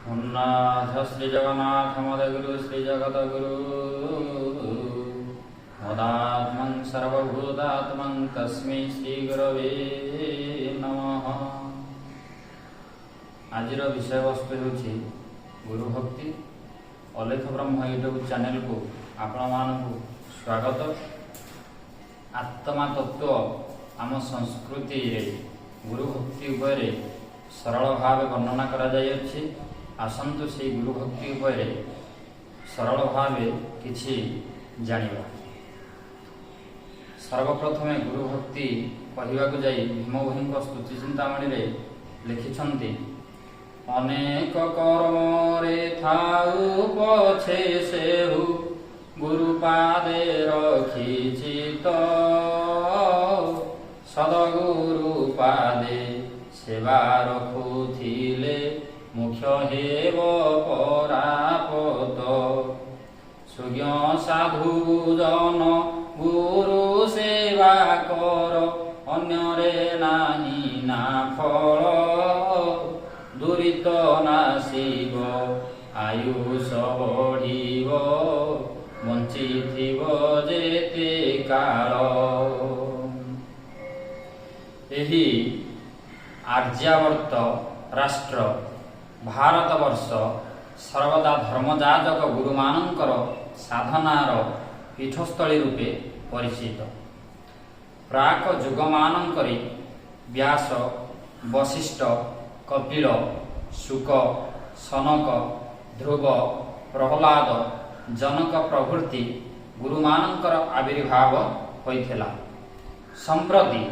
नाथ श्री जगन्नाथ मदगुरु श्री जगद्गुरु मदात्मं सर्वभूतात्मं तस्मै श्री गुरवे नमः। आजिर विषय वस्तु होछि गुरु भक्ति। अलेख ब्रह्म यूट्यूब चैनल को आपण मानकु स्वागत। आत्मा तत्व आम संस्कृति रे गुरु भक्ति उपर सरल भाव वर्णना करा जाय अछि। आसंतु से गुरु भक्ति उपर सरल भाव किछि जानिबा। सर्वप्रथमे गुरु भक्ति कहवाकू जाई भीमभोई स्तुति चिंतामणि रे लिखिछन्ति, अनेक कर्म रे थाउ पछे सेहु गुरु पादे रखिचित, सदगुरु पादे सेवा रखुथिले मुख्य हेव परापत, सुज्ञ साधु जन गुरु सेवा कर, अन्यरे नाही ना फल, दुरित नाशिब आयुष बढ़िब, बंचिथिब जेते काल। एही आर्यावर्त राष्ट्र भारतवर्ष सर्वदा धर्मजाजक गुरुमानंकर साधनार पीठस्थली रूपे परिचित। प्राक युगमानंकरे व्यास, वशिष्ठ, कपिल, शुक, सनक, ध्रुव, प्रहलाद, जनक प्रभृति गुरुमानंकर आविर्भाव होइथिला। संप्रति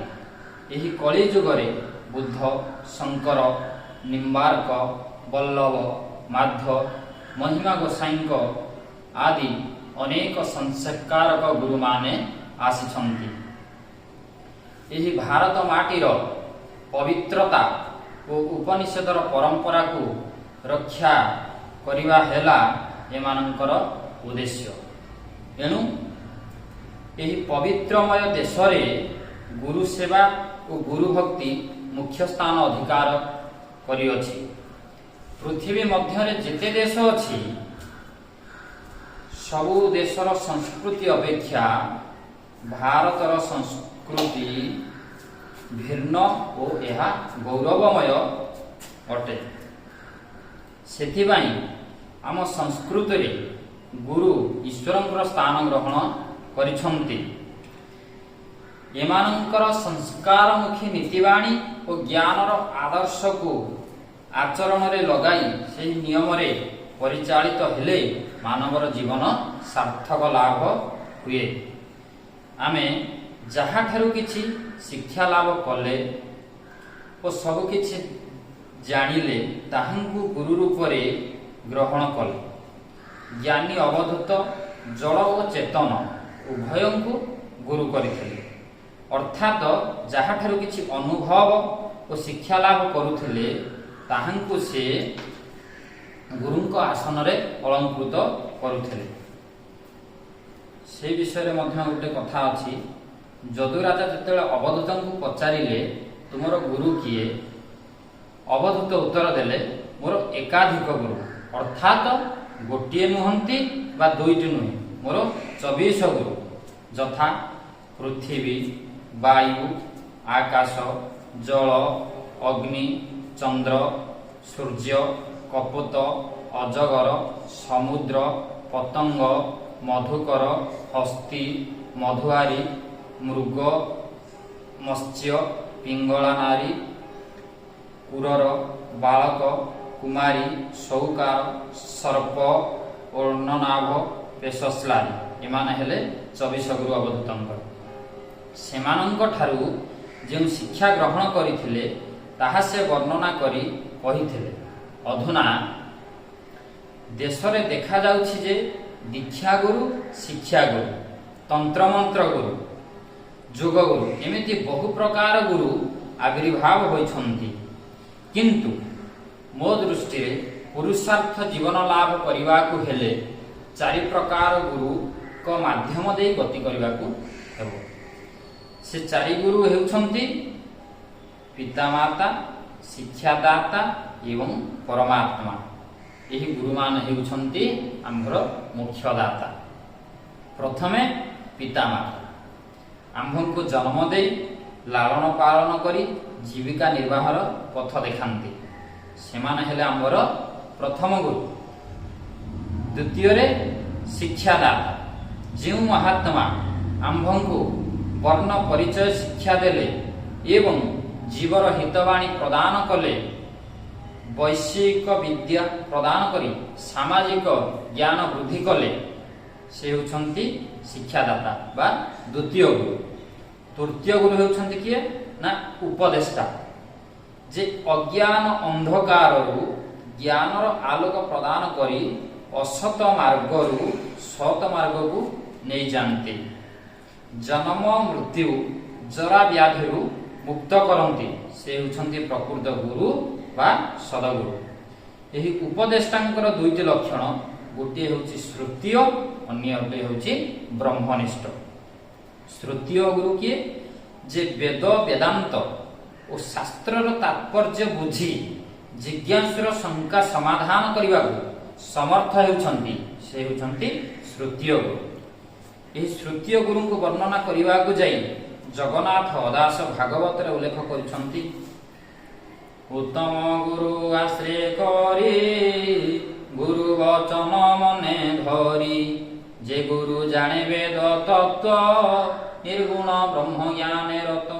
एही कली जुगरे बुद्ध, शंकर, निम्बार्क, बल्लभ, माध्व, महिमा गोसाईंक आदि अनेक संस्कारक गुरु माने आसिछन्ति। एही भारत माटीर पवित्रता और उपनिषदर परंपरा को रक्षा करिवा हेला एमानंकर उद्देश्य। एणु एही पवित्रमय देशरे गुरु सेवा और गुरु भक्ति मुख्य स्थान अधिकार करिअछि। पृथ्वी मध्यरे जेते देश अछि सबु देशर संस्कृति अपेक्षा भारतर संस्कृति भिन्न और यह गौरवमय अटे। सेथिबाई आम संस्कृति रे गुरु ईश्वरंकर स्थान ग्रहण करिछन्ति। एमानंकर संस्कारमुखी नीतिवाणी और ज्ञानर आदर्श को आचरण रे लगाई से नियम रे परिचालित हेले मानवर जीवन सार्थक लाभ हुए। आमे जहा ठारू किछि शिक्षा लाभ कले और सब किछि जानिले ताहांकु गुरु रूप रे ग्रहण कले। ज्ञानी अवधूत जड़ और चेतन उभयंकु गुरु करिथिले। अर्थात जहा ठारू किछि अनुभव और शिक्षा लाभ करुथिले ताहांकु से गुरुंक आसन रे अलंकृत करुथिले। से विषय रे मध्य गोटे कथा अछि। जदु राजा जेतेले अवधूतंकु पचारिले तुमरो गुरु किए, अवधूत उत्तर देले मोर एकाधिक गुरु, अर्थात गोटिए नुहंती बा दुईटी नुहे, मोर 24 गुरु यथा पृथ्वी, वायु, आकाश, जल, अग्नि, चंद्र, सूर्य, कपोत, अजगर, समुद्र, पतंग, मधुकर, हस्ती, मधुआरी, मृग, मत्स्य, पिंगला नारी, उरर, बालक, कुमारी, सौकार, सर्प, अर्णनाभ, पेशस्लारी एमान हेले 24 गुरु अवधूतंकर। सेमानंक ठारू जो शिक्षा ग्रहण करिथिले ताहा से वर्णना करी कहिथिले। अधुना देशरे देखा जाउछि जे दीक्षा गुरु, शिक्षा गुरु, तंत्र मंत्र गुरु, जोग गुरु एमिति बहु प्रकार गुरु आविर्भाव होइछन्ति। किंतु मो दृष्टि रे पुरुषार्थ जीवन लाभ करिवाकू हेले 4 प्रकार गुरु को माध्यम दे गति करिवाकू हेबो। से 4 गुरु हेउछन्ति पितामाता, शिक्षादाता एवं परमात्मा। ଏହି ଗୁରୁମାନେ ହେଉଛନ୍ତି ଆମର ମୁଖ୍ୟ ଦାତା। ପ୍ରଥମେ ପିତାମାତା ଆମ୍ଭଙ୍କୁ ଜନ୍ମ ଦେଇ ଲାଳନ ପାଳନ କରି ଜୀବିକା ନିର୍ବାହର ପଥ ଦେଖାନ୍ତି, ସେମାନେ ହେଲେ ଆମର ପ୍ରଥମ ଗୁରୁ। ଦ୍ୱିତୀୟରେ ଶିକ୍ଷାଦାତା, ଯେଉଁ ମହାତ୍ମା ଆମ୍ଭଙ୍କୁ ବର୍ଣ୍ଣ ପରିଚୟ ଶିକ୍ଷା ଦେଲେ ଏବଂ ଜୀବର ହିତବାଣୀ ପ୍ରଦାନ କଲେ, ବୈଷୟିକ ବିଦ୍ୟା ପ୍ରଦାନ କରି ସାମାଜିକ ଜ୍ଞାନ ବୃଦ୍ଧି କଲେ, ସେ ହେଉଛନ୍ତି ଶିକ୍ଷାଦାତା ବା ଦ୍ୱିତୀୟ ଗୁରୁ। ତୃତୀୟ ଗୁରୁ ହେଉଛନ୍ତି କିଏ ନା ଉପଦେଷ୍ଟା, ଯେ ଅଜ୍ଞାନ ଅନ୍ଧକାରରୁ ଜ୍ଞାନର ଆଲୋକ ପ୍ରଦାନ କରି ଅସତ ମାର୍ଗରୁ ସତ ମାର୍ଗକୁ ନେଇଯାଆନ୍ତି, ଜନ୍ମ ମୃତ୍ୟୁ ଜରା ବ୍ୟାଧିରୁ ମୁକ୍ତ କରନ୍ତି, ସେ ହେଉଛନ୍ତି ପ୍ରକୃତ ଗୁରୁ ବା ସଦଗୁରୁ। ଏହି ଉପଦେଷ୍ଟାଙ୍କର ଦୁଇଟି ଲକ୍ଷଣ, ଗୋଟିଏ ହେଉଛି ଶ୍ରୁତୀୟ, ଅନ୍ୟଟି ହେଉଛି ବ୍ରହ୍ମନିଷ୍ଠ। ଶ୍ରୁତୀୟ ଗୁରୁ କିଏ? ଯେ ବେଦ ବେଦାନ୍ତ ଓ ଶାସ୍ତ୍ରର ତାତ୍ପର୍ଯ୍ୟ ବୁଝି ଜିଜ୍ଞାସୁର ଶଙ୍କା ସମାଧାନ କରିବାକୁ ସମର୍ଥ ହେଉଛନ୍ତି, ସେ ହେଉଛନ୍ତି ଶ୍ରୁତୀୟ ଗୁରୁ। ଏହି ଶ୍ରୁତୀୟ ଗୁରୁଙ୍କୁ ବର୍ଣ୍ଣନା କରିବାକୁ ଯାଇ ଜଗନ୍ନାଥ ଦାସ ଭାଗବତରେ ଉଲ୍ଲେଖ କରିଛନ୍ତି, ଉତ୍ତମ ଗୁରୁ ଆଶ୍ରୟ କରି ଗୁରୁ ବଚନ ମନେ ଧରି, ଯେ ଗୁରୁ ଜାଣେ ବେଦ ତତ୍ତ୍ୱ ନିର୍ଗୁଣ ବ୍ରହ୍ମ ଜ୍ଞାନେ ରତ,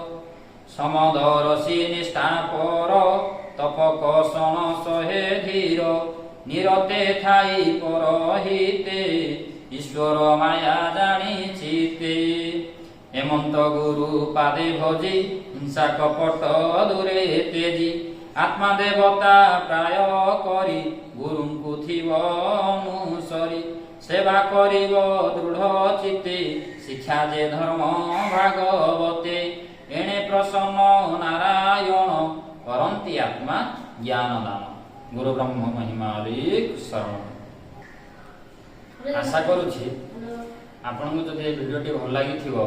ସମଦରସି ନିଷ୍ଠା ପର ତପ କଷଣ ସহে ଧୀର, ନିରତେ ଥାଇ ପରହିତେ ଈଶ୍ୱର ମାୟା ଜାଣିଚିତେ, ହେମନ୍ତ ଗୁରୁ ପାଦେ ଭଜି ହିଂସା କପଟ ଦୂରେ ତେଜି, ଆତ୍ମା ଦେବତା ପ୍ରାୟ କରି ଗୁରୁଙ୍କୁ ଥିବ ଅନୁସରି, ସେବା କରିବ ଦୃଢ଼ ଚିତ୍ତେ ଶିକ୍ଷା ଯେ ଧର୍ମ ଭାଗବତେ, ଏଣେ ପ୍ରସନ୍ନ ନାରାୟଣ କରନ୍ତି ଆତ୍ମା ଜ୍ଞାନ ଦାନ। ଗୁରୁ ବ୍ରହ୍ମ ମହିମା ଶରଣ। ଆଶା କରୁଛି ଆପଣଙ୍କୁ ଯଦି ଏ ଭିଡ଼ିଓଟି ଭଲ ଲାଗିଥିବ,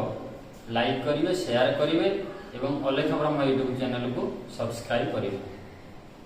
ଲାଇକ୍ କରିବେ, ସେୟାର କରିବେ ଏବଂ ଅଲେଖ ବ୍ରହ୍ମ ୟୁଟ୍ୟୁବ୍ ଚ୍ୟାନେଲକୁ ସବସ୍କ୍ରାଇବ୍ କରିବେ।